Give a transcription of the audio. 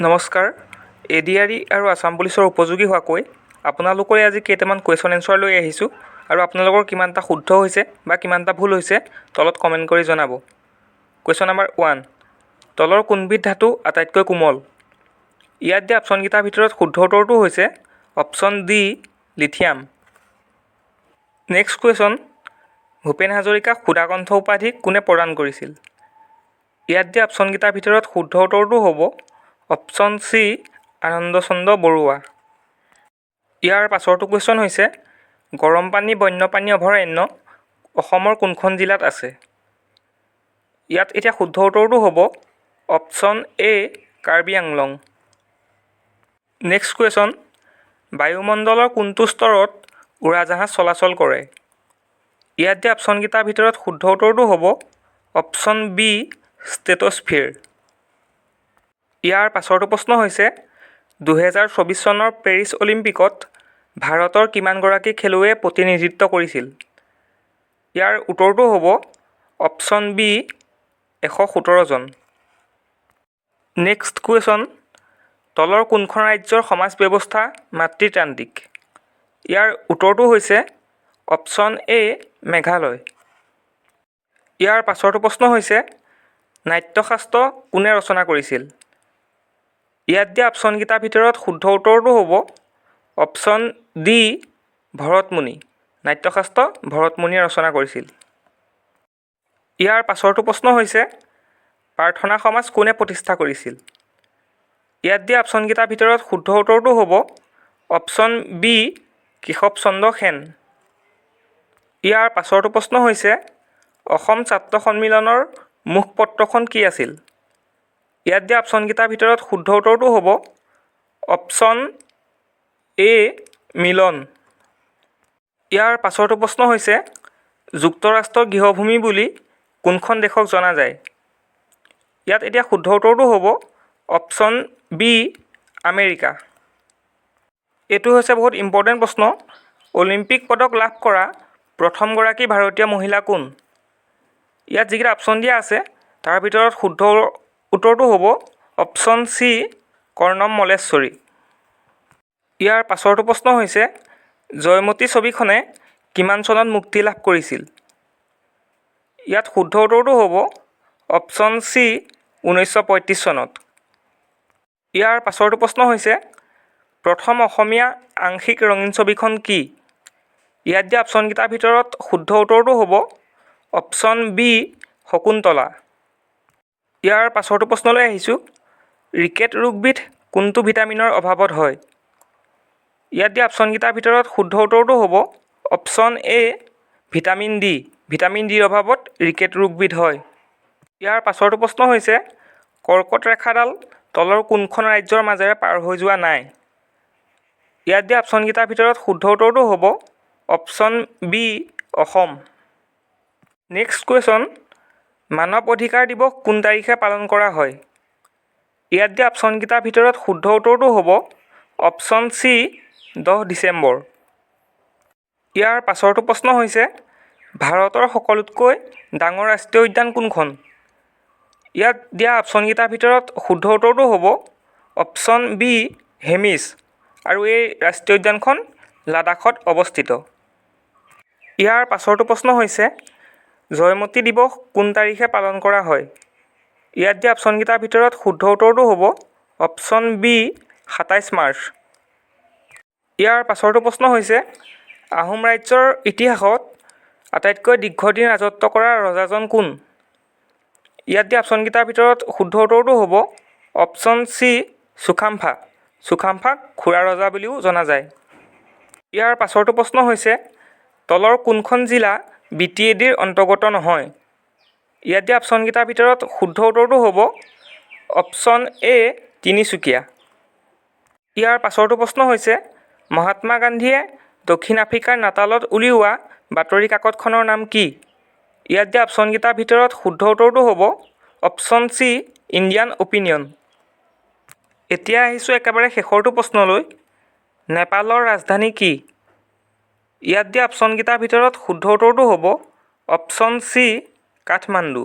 নমস্কাৰ এডিআৰই আৰু আসাম পুলিচৰ উপযোগী হোৱাকৈ আপোনালোকলৈ আজি কেইটামান কুৱেশ্যন এনচাৰ লৈ আহিছোঁ আৰু আপোনালোকৰ কিমানটা শুদ্ধ হৈছে বা কিমানটা ভুল হৈছে তলত কমেণ্ট কৰি জনাব। কুৱেশ্যন নম্বৰ 1, তলৰ কোনবিধ ধাতু আটাইতকৈ কোমল? ইয়াত দিয়া অপশ্যনকেইটাৰ ভিতৰত শুদ্ধ উত্তৰটো হৈছে option D lithium. Next question, Bhupen হাজৰিকাক সুধাকণ্ঠ উপাধি কোনে প্ৰদান কৰিছিল? ইয়াত দিয়া অপশ্যনকেইটাৰ ভিতৰত শুদ্ধ উত্তৰটো হ'ব অপশ্যন চি আনন্দচন্দ্ৰ বৰুৱা। ইয়াৰ পাছৰটো কুৱেশ্যন হৈছে গৰমপানী বন্যপ্ৰাণী অভয়াৰণ্য অসমৰ কোনখন জিলাত আছে? ইয়াত এতিয়া শুদ্ধ উত্তৰটো হ'ব option A Karbi Anglong. Next question, বায়ুমণ্ডলৰ কোনটো স্তৰত উৰাজাহাজ চলাচল কৰে? ইয়াত দিয়া অপশ্যনকেইটাৰ ভিতৰত শুদ্ধ উত্তৰটো হ'ব অপশ্যন বি ষ্ট্ৰেটস্ফিয়াৰ। ইয়াৰ পাছৰটো প্ৰশ্ন হৈছে 2024 চনৰ পেৰিছ অলিম্পিকত ভাৰতৰ কিমানগৰাকী খেলুৱৈয়ে প্ৰতিনিধিত্ব কৰিছিল? ইয়াৰ উত্তৰটো হ'ব অপশ্যন বি 117 জন। নেক্সট কুৱেশ্যন, তলৰ কোনখন ৰাজ্যৰ সমাজ ব্যৱস্থা মাতৃতান্ত্ৰিক? ইয়াৰ উত্তৰটো হৈছে অপশ্যন এ মেঘালয়। ইয়াৰ পাছৰটো প্ৰশ্ন হৈছে নাট্যশাস্ত্ৰ কোনে ৰচনা কৰিছিল? ইয়াত দিয়া অপশ্যনকেইটাৰ ভিতৰত শুদ্ধ উত্তৰটো হ'ব অপশ্যন ডি ভৰতমুনি। নাট্যশাস্ত্ৰ ভৰতমুনিয়ে ৰচনা কৰিছিল। ইয়াৰ পাছৰটো প্ৰশ্ন হৈছে প্ৰাৰ্থনা সমাজ কোনে প্ৰতিষ্ঠা কৰিছিল? ইয়াত দিয়া অপশ্যনকেইটাৰ ভিতৰত শুদ্ধ উত্তৰটো হ'ব অপশ্যন বি কেশৱ চন্দ্ৰ সেন। ইয়াৰ পাছৰটো প্ৰশ্ন হৈছে অসম ছাত্ৰ সন্মিলনৰ মুখপত্ৰখন কি আছিল? ইয়াত দিয়া অপশ্যনকেইটাৰ ভিতৰত শুদ্ধ উত্তৰটো হ'ব অপশ্যন এ মিলন। ইয়াৰ পাছৰটো প্ৰশ্ন হৈছে যুক্তৰাষ্ট্ৰৰ গৃহভূমি বুলি কোনখন দেশক জনা যায়? ইয়াত এতিয়া শুদ্ধ উত্তৰটো হ'ব অপশ্যন বি আমেৰিকা। এইটো হৈছে বহুত ইম্পৰ্টেণ্ট প্ৰশ্ন। অলিম্পিক পদক লাভ কৰা প্ৰথমগৰাকী ভাৰতীয় মহিলা কোন? ইয়াত যিকেইটা অপশ্যন দিয়া আছে তাৰ ভিতৰত শুদ্ধ উত্তৰটো হ'ব অপশ্যন চি কৰ্ণম মল্লেশ্বৰী। ইয়াৰ পাছৰটো প্ৰশ্ন হৈছে জয়মতী ছবিখনে কিমান চনত মুক্তি লাভ কৰিছিল? ইয়াত শুদ্ধ উত্তৰটো হ'ব অপশ্যন চি 1935 চনত। ইয়াৰ পাছৰটো প্ৰশ্ন হৈছে প্ৰথম অসমীয়া আংশিক ৰঙীন ছবিখন কি? ইয়াত দিয়া অপশ্যনকেইটাৰ ভিতৰত শুদ্ধ উত্তৰটো হ'ব অপশ্যন বি শকুন্তলা। ইয়াৰ পাছৰটো প্ৰশ্নলৈ আহিছোঁ ৰিকেট ৰোগবিধ কোনটো ভিটামিনৰ অভাৱত হয়? ইয়াত দিয়া অপশ্যনকেইটাৰ ভিতৰত শুদ্ধ উত্তৰটো হ'ব option A vitamin D. Vitamin ডিৰ অভাৱত ৰিকেট ৰোগবিধ হয়। ইয়াৰ পাছৰটো প্ৰশ্ন হৈছে কৰ্কট ৰেখাডাল তলৰ কোনখন ৰাজ্যৰ মাজেৰে পাৰ হৈ যোৱা নাই? ইয়াত দিয়া অপশ্যনকেইটাৰ ভিতৰত শুদ্ধ উত্তৰটো হ'ব option B Assam. Next question, মানৱ অধিকাৰ দিৱস কোন তাৰিখে পালন কৰা হয়? ইয়াত দিয়া অপশ্যনকেইটাৰ ভিতৰত শুদ্ধ উত্তৰটো হ'ব অপশ্যন চি 10 ডিচেম্বৰ। ইয়াৰ পাছৰটো প্ৰশ্ন হৈছে ভাৰতৰ সকলোতকৈ ডাঙৰ ৰাষ্ট্ৰীয় উদ্যান কোনখন? ইয়াত দিয়া অপশ্যনকেইটাৰ ভিতৰত শুদ্ধ উত্তৰটো হ'ব অপশ্যন বি হেমিছ আৰু এই ৰাষ্ট্ৰীয় উদ্যানখন লাডাখত অৱস্থিত। ইয়াৰ পাছৰটো প্ৰশ্ন হৈছে জয়মতী দিৱস কোন তাৰিখে পালন কৰা হয়? ইয়াত দিয়া অপশ্যনকেইটাৰ ভিতৰত শুদ্ধ উত্তৰটো হ'ব অপশ্যন বি 27 মাৰ্চ। ইয়াৰ পাছৰটো প্ৰশ্ন হৈছে আহোম ৰাজ্যৰ ইতিহাসত আটাইতকৈ দীৰ্ঘদিন ৰাজত্ব কৰা ৰজাজন কোন? ইয়াত দিয়া অপশ্যনকেইটাৰ ভিতৰত শুদ্ধ উত্তৰটো হ'ব অপশ্যন চি চুকাফা। চুকাফাক খুৰা ৰজা বুলিও জনা যায়। ইয়াৰ পাছৰটো প্ৰশ্ন হৈছে তলৰ কোনখন জিলা BTADৰ অন্তৰ্গত নহয়? ইয়াত দিয়া অপশ্যনকেইটাৰ ভিতৰত শুদ্ধ উত্তৰটো হ'ব অপশ্যন এ তিনিচুকীয়া। ইয়াৰ পাছৰটো প্ৰশ্ন হৈছে মহাত্মা গান্ধীয়ে দক্ষিণ আফ্ৰিকাৰ নাটালত উলিওৱা বাতৰি কাকতখনৰ নাম কি? ইয়াত দিয়া অপশ্যনকেইটাৰ ভিতৰত শুদ্ধ উত্তৰটো হ'ব অপশ্যন চি ইণ্ডিয়ান অপিনিয়ন। এতিয়া আহিছোঁ একেবাৰে শেষৰটো প্ৰশ্নলৈ, নেপালৰ ৰাজধানী কি? ইয়াত দিয়া অপশ্যনকেইটাৰ ভিতৰত শুদ্ধ উত্তৰটো হ'ব অপশ্যন চি কাঠমাণ্ডু।